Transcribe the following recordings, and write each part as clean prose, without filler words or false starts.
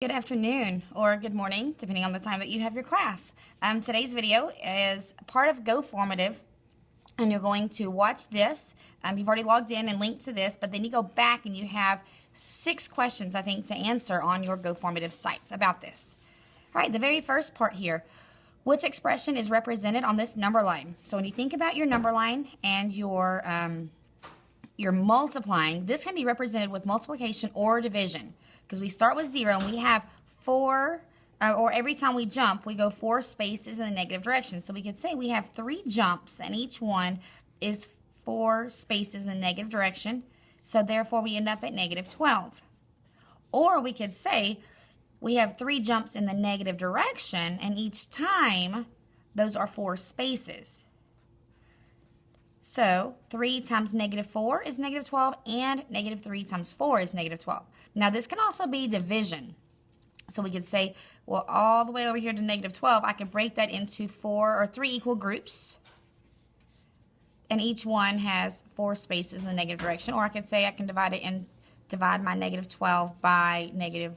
Good afternoon or good morning, depending on the time that you have your class. Today's video is part of GoFormative, and you're going to watch this. You've already logged in and linked to this, but then you go back and you have 6 questions, I think, to answer on your GoFormative site about this. All right, the very first part here. Which expression is represented on this number line? So when you think about your number line and you're multiplying, this can be represented with multiplication or division. Because we start with 0 and we have 4, or every time we jump, we go 4 spaces in the negative direction. So we could say we have 3 jumps and each one is 4 spaces in the negative direction. So therefore we end up at negative 12. Or we could say we have 3 jumps in the negative direction and each time those are 4 spaces. So 3 times negative 4 is negative 12, and negative 3 times 4 is negative 12. Now this can also be division. So we could say, well, all the way over here to negative 12, I can break that into 4 or 3 equal groups. And each one has 4 spaces in the negative direction. Or I could say I can divide my negative 12 by negative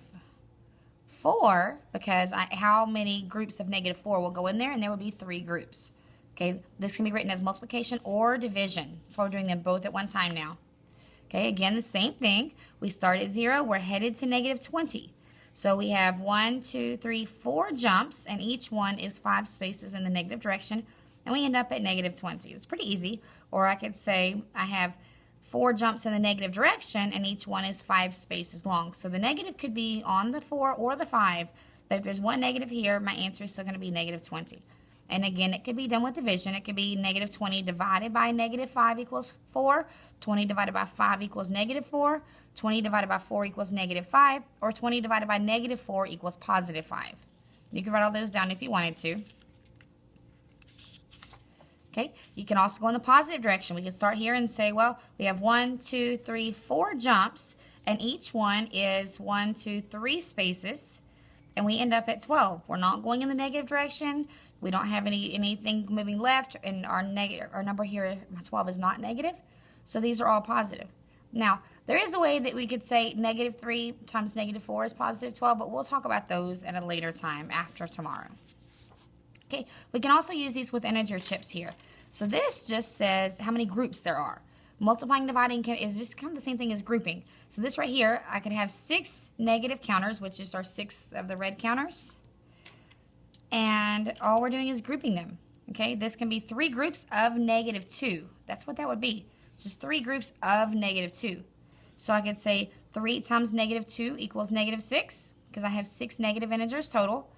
4, because how many groups of negative 4 will go in there? And there will be 3 groups. Okay, this can be written as multiplication or division. So we're doing them both at one time now. Okay, again, the same thing. We start at 0. We're headed to negative 20. So we have 1, 2, 3, 4 jumps, and each one is 5 spaces in the negative direction. And we end up at negative 20. It's pretty easy. Or I could say I have 4 jumps in the negative direction, and each one is 5 spaces long. So the negative could be on the 4 or the 5. But if there's one negative here, my answer is still going to be negative 20. And again, it could be done with division. It could be negative 20 divided by negative 5 equals 4. 20 divided by 5 equals negative 4. 20 divided by 4 equals negative 5. Or 20 divided by negative 4 equals positive 5. You can write all those down if you wanted to. Okay, you can also go in the positive direction. We can start here and say, well, we have 1, 2, 3, 4 jumps. And each one is 1, 2, 3 spaces. And we end up at 12. We're not going in the negative direction. We don't have anything moving left, and our number here, 12, is not negative. So these are all positive. Now, there is a way that we could say negative 3 times negative 4 is positive 12, but we'll talk about those at a later time after tomorrow. Okay, we can also use these with integer chips here. So this just says how many groups there are. Multiplying, dividing is just kind of the same thing as grouping. So this right here, I could have 6 negative counters, which is our 6 of the red counters. And all we're doing is grouping them. Okay, this can be 3 groups of negative 2. That's what that would be. It's just 3 groups of negative 2. So I could say 3 times negative 2 equals negative 6, because I have 6 negative integers total.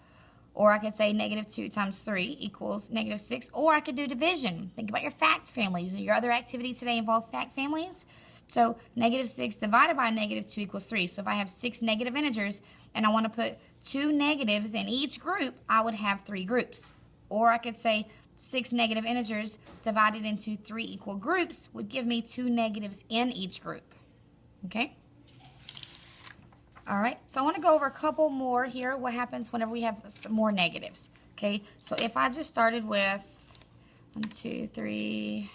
Or I could say negative 2 times 3 equals negative 6. Or I could do division. Think about your fact families. Your other activity today involved fact families. So negative 6 divided by negative 2 equals 3. So if I have 6 negative integers and I want to put 2 negatives in each group, I would have 3 groups. Or I could say 6 negative integers divided into 3 equal groups would give me 2 negatives in each group. Okay? All right, so I want to go over a couple more here. What happens whenever we have some more negatives? Okay, so if I just started with 1, 2, 3,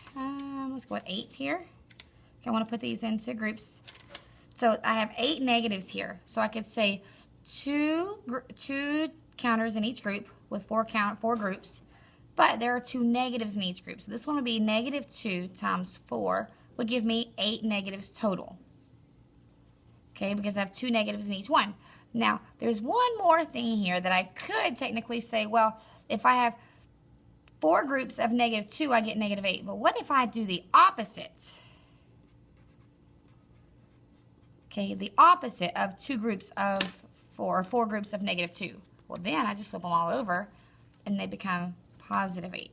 let's go with 8 here. Okay, I want to put these into groups. So I have 8 negatives here. So I could say two counters in each group with 4 groups, but there are 2 negatives in each group. So this one would be negative 2 times 4 would give me 8 negatives total. Okay, because I have 2 negatives in each one. Now, there's one more thing here that I could technically say, well, if I have 4 groups of negative 2, I get negative 8. But what if I do the opposite? Okay, the opposite of 2 groups of 4, or 4 groups of negative 2. Well, then I just flip them all over, and they become positive 8.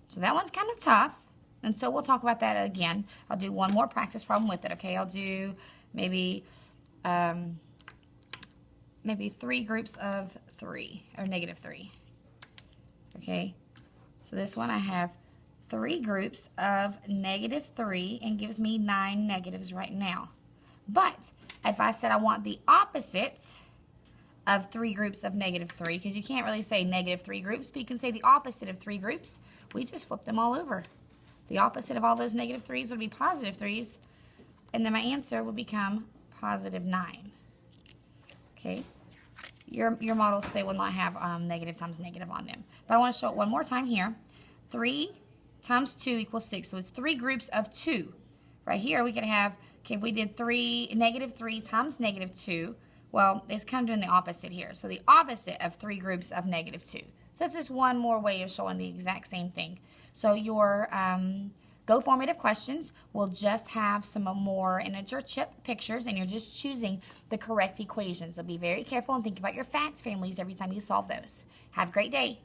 So that one's kind of tough. And so we'll talk about that again. I'll do one more practice problem with it, okay? I'll do maybe 3 groups of 3, or negative 3. Okay? So this one I have 3 groups of negative 3 and gives me 9 negatives right now. But if I said I want the opposite of 3 groups of negative 3, because you can't really say negative 3 groups, but you can say the opposite of 3 groups, we just flip them all over. The opposite of all those negative 3s would be positive 3s, and then my answer would become positive 9. Okay. Your models, they will not have negative times negative on them. But I want to show it one more time here. 3 times 2 equals 6. So it's 3 groups of 2. Right here we could have, okay, if we did negative 3 times negative 2, well, it's kind of doing the opposite here. So the opposite of 3 groups of negative 2. So that's just one more way of showing the exact same thing. So your Go Formative questions will just have some more integer chip pictures, and you're just choosing the correct equations. So be very careful and think about your facts families every time you solve those. Have a great day.